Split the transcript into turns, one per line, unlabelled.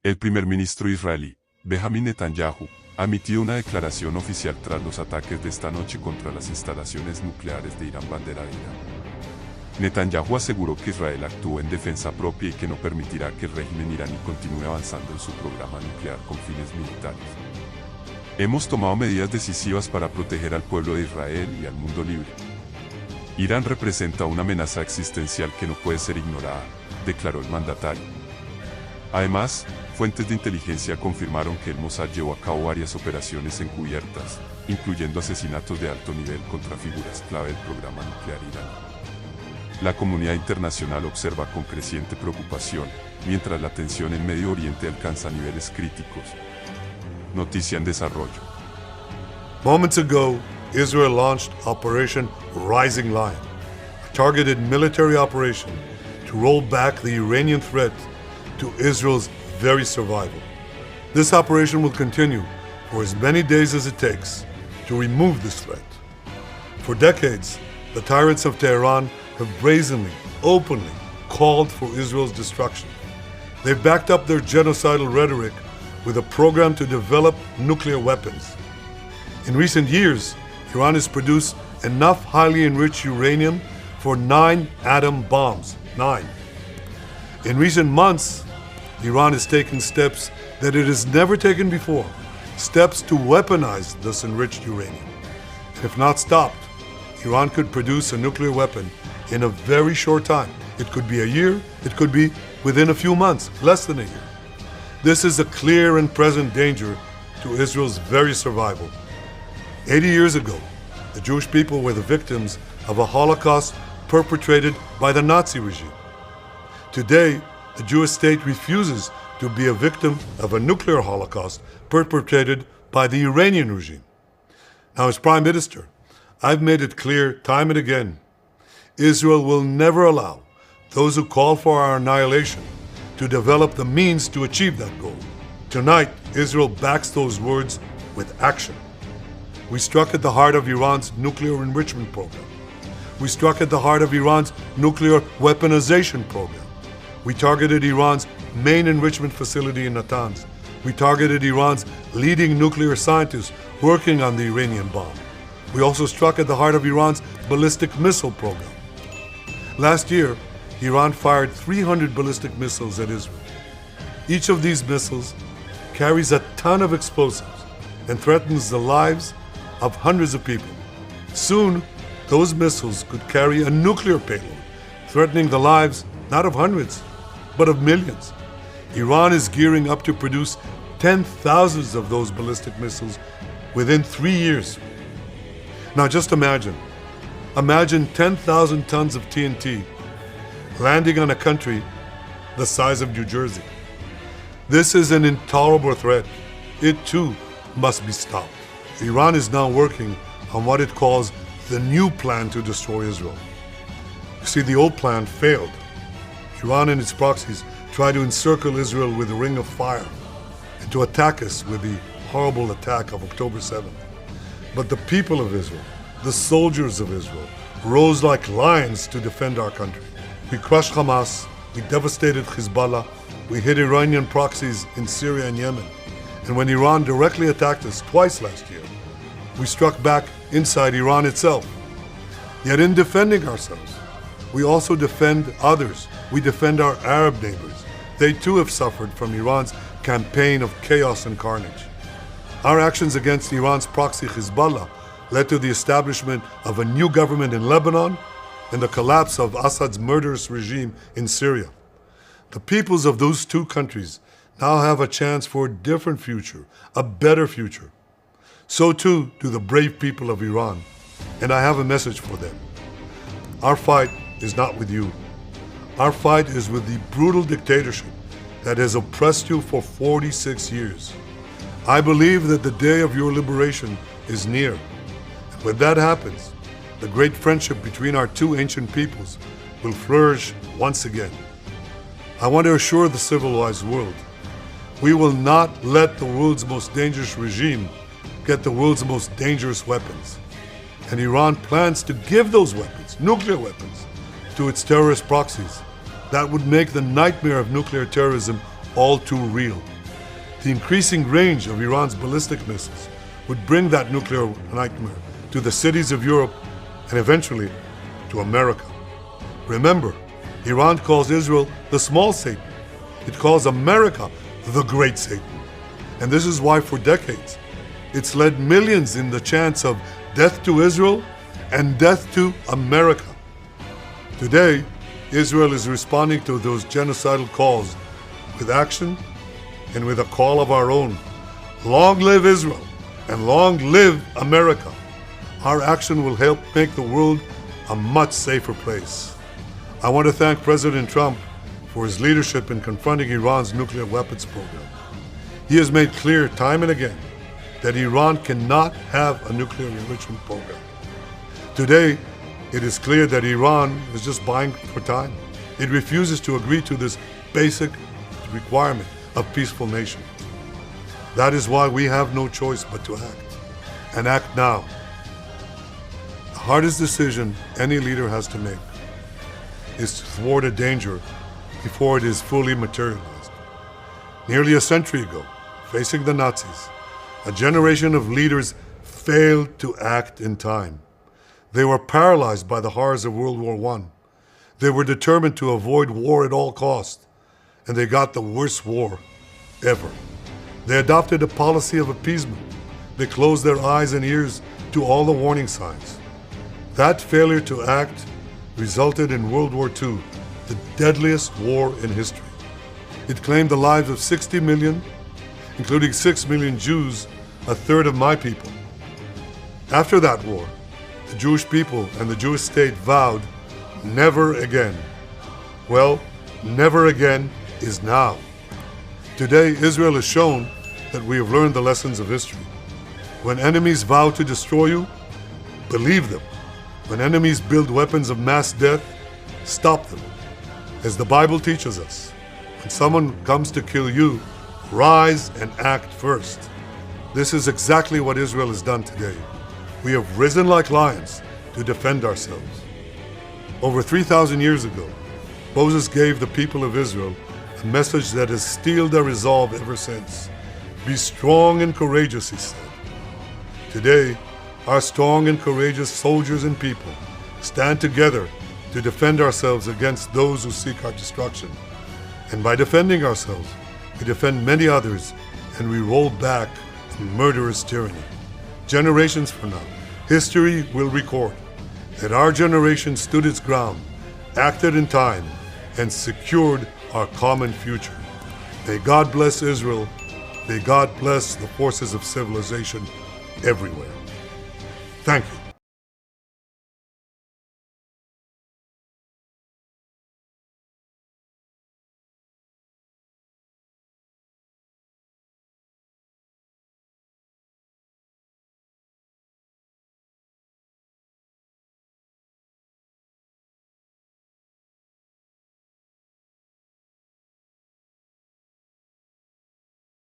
El primer ministro israelí, Benjamin Netanyahu, ha emitido una declaración oficial tras los ataques de esta noche contra las instalaciones nucleares de Irán bandera de Irán. Netanyahu aseguró que Israel actuó en defensa propia y que no permitirá que el régimen iraní continúe avanzando en su programa nuclear con fines militares. Hemos tomado medidas decisivas para proteger al pueblo de Israel y al mundo libre. Irán representa una amenaza existencial que no puede ser ignorada, declaró el mandatario. Además, fuentes de inteligencia confirmaron que el Mossad llevó a cabo varias operaciones encubiertas, incluyendo asesinatos de alto nivel contra figuras clave del programa nuclear iraní. La comunidad internacional observa con creciente preocupación, mientras la tensión en Medio Oriente alcanza niveles críticos. Noticia en desarrollo.
Moments ago, Israel launched Operation Rising Lion, a targeted military operation to roll back the Iranian threat to Israel's very survival. This operation will continue for as many days as it takes to remove this threat. For decades, the tyrants of Tehran have brazenly, openly called for Israel's destruction. They've backed up their genocidal rhetoric with a program to develop nuclear weapons. In recent years, Iran has produced enough highly enriched uranium for 9 atom bombs. 9. In recent months, Iran has taken steps that it has never taken before, steps to weaponize this enriched uranium. If not stopped, Iran could produce a nuclear weapon in a very short time. It could be a year, it could be within a few months, less than a year. This is a clear and present danger to Israel's very survival. 80 years ago, the Jewish people were the victims of a Holocaust perpetrated by the Nazi regime. Today, the Jewish state refuses to be a victim of a nuclear Holocaust perpetrated by the Iranian regime. Now, as Prime Minister, I've made it clear time and again, Israel will never allow those who call for our annihilation to develop the means to achieve that goal. Tonight, Israel backs those words with action. We struck at the heart of Iran's nuclear enrichment program. We struck at the heart of Iran's nuclear weaponization program. We targeted Iran's main enrichment facility in Natanz. We targeted Iran's leading nuclear scientists working on the Iranian bomb. We also struck at the heart of Iran's ballistic missile program. Last year, Iran fired 300 ballistic missiles at Israel. Each of these missiles carries a ton of explosives and threatens the lives of hundreds of people. Soon, those missiles could carry a nuclear payload, threatening the lives not of hundreds, but of millions. Iran is gearing up to produce 10,000 of those ballistic missiles within 3 years. Now just imagine 10,000 tons of TNT landing on a country the size of New Jersey. This is an intolerable threat. It too must be stopped. Iran is now working on what it calls the new plan to destroy Israel. You see, the old plan failed. Iran and its proxies tried to encircle Israel with a ring of fire and to attack us with the horrible attack of October 7th. But the people of Israel, the soldiers of Israel, rose like lions to defend our country. We crushed Hamas, we devastated Hezbollah, we hit Iranian proxies in Syria and Yemen. And when Iran directly attacked us twice last year, we struck back inside Iran itself. Yet in defending ourselves, we also defend others. We defend our Arab neighbors. They too have suffered from Iran's campaign of chaos and carnage. Our actions against Iran's proxy Hezbollah led to the establishment of a new government in Lebanon and the collapse of Assad's murderous regime in Syria. The peoples of those two countries now have a chance for a different future, a better future. So too do the brave people of Iran, and I have a message for them. Our fight is not with you. Our fight is with the brutal dictatorship that has oppressed you for 46 years. I believe that the day of your liberation is near. And when that happens, the great friendship between our two ancient peoples will flourish once again. I want to assure the civilized world, we will not let the world's most dangerous regime get the world's most dangerous weapons. And Iran plans to give those weapons, nuclear weapons, to its terrorist proxies. That would make the nightmare of nuclear terrorism all too real. The increasing range of Iran's ballistic missiles would bring that nuclear nightmare to the cities of Europe and eventually to America. Remember, Iran calls Israel the small Satan. It calls America the great Satan. And this is why for decades, it's led millions in the chants of death to Israel and death to America. Today, Israel is responding to those genocidal calls with action and with a call of our own. Long live Israel and long live America. Our action will help make the world a much safer place. I want to thank President Trump for his leadership in confronting Iran's nuclear weapons program. He has made clear time and again that Iran cannot have a nuclear enrichment program. Today, it is clear that Iran is just buying for time. It refuses to agree to this basic requirement of peaceful nations. That is why we have no choice but to act, and act now. The hardest decision any leader has to make is to thwart a danger before it is fully materialized. Nearly a century ago, facing the Nazis, a generation of leaders failed to act in time. They were paralyzed by the horrors of World War I. They were determined to avoid war at all costs, and they got the worst war ever. They adopted a policy of appeasement. They closed their eyes and ears to all the warning signs. That failure to act resulted in World War II, the deadliest war in history. It claimed the lives of 60 million, including 6 million Jews, a third of my people. After that war, the Jewish people and the Jewish state vowed, never again. Well, never again is now. Today, Israel has shown that we have learned the lessons of history. When enemies vow to destroy you, believe them. When enemies build weapons of mass death, stop them. As the Bible teaches us, when someone comes to kill you, rise and act first. This is exactly what Israel has done today. We have risen like lions to defend ourselves. Over 3,000 years ago, Moses gave the people of Israel a message that has steeled their resolve ever since. Be strong and courageous, he said. Today, our strong and courageous soldiers and people stand together to defend ourselves against those who seek our destruction. And by defending ourselves, we defend many others and we roll back a murderous tyranny. Generations from now, history will record that our generation stood its ground, acted in time, and secured our common future. May God bless Israel. May God bless the forces of civilization everywhere. Thank you.